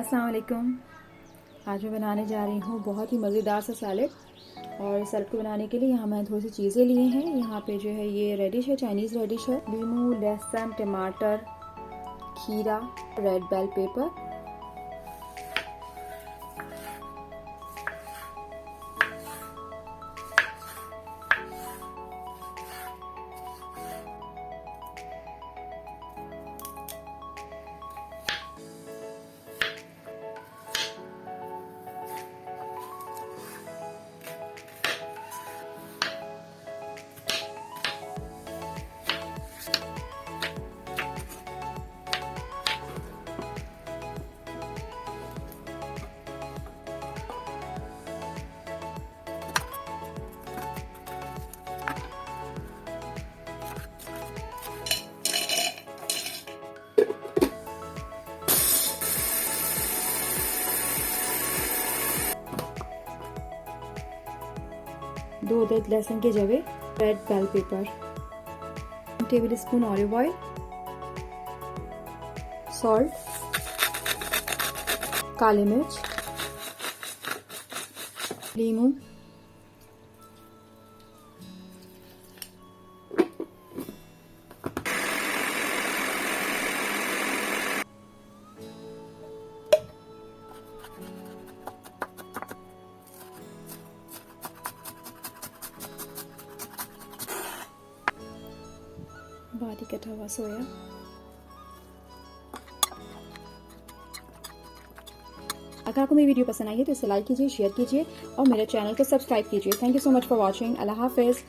अस्सलाम वालेकुम। आज मैं बनाने जा रही हूँ बहुत ही मज़ेदार सा सैलड। और सैलड को बनाने के लिए यहाँ मैंने थोड़ी सी चीज़ें लिए हैं। यहाँ पे जो है ये रेडिश है, चाइनीज़ रेडिश है, लीमू, लहसुन, टमाटर, खीरा, रेड बेल पेपर, दो अदद लहसुन के जवे, red bell pepper, 1 tablespoon olive oil, salt, काली मिर्च, लीमू, बारीक कटा हुआ सोया। अगर आपको मेरी वीडियो पसंद आई है तो इसे लाइक कीजिए, शेयर कीजिए और मेरे चैनल को सब्सक्राइब कीजिए। Thank you so much for watching. अल्लाह हाफिज़।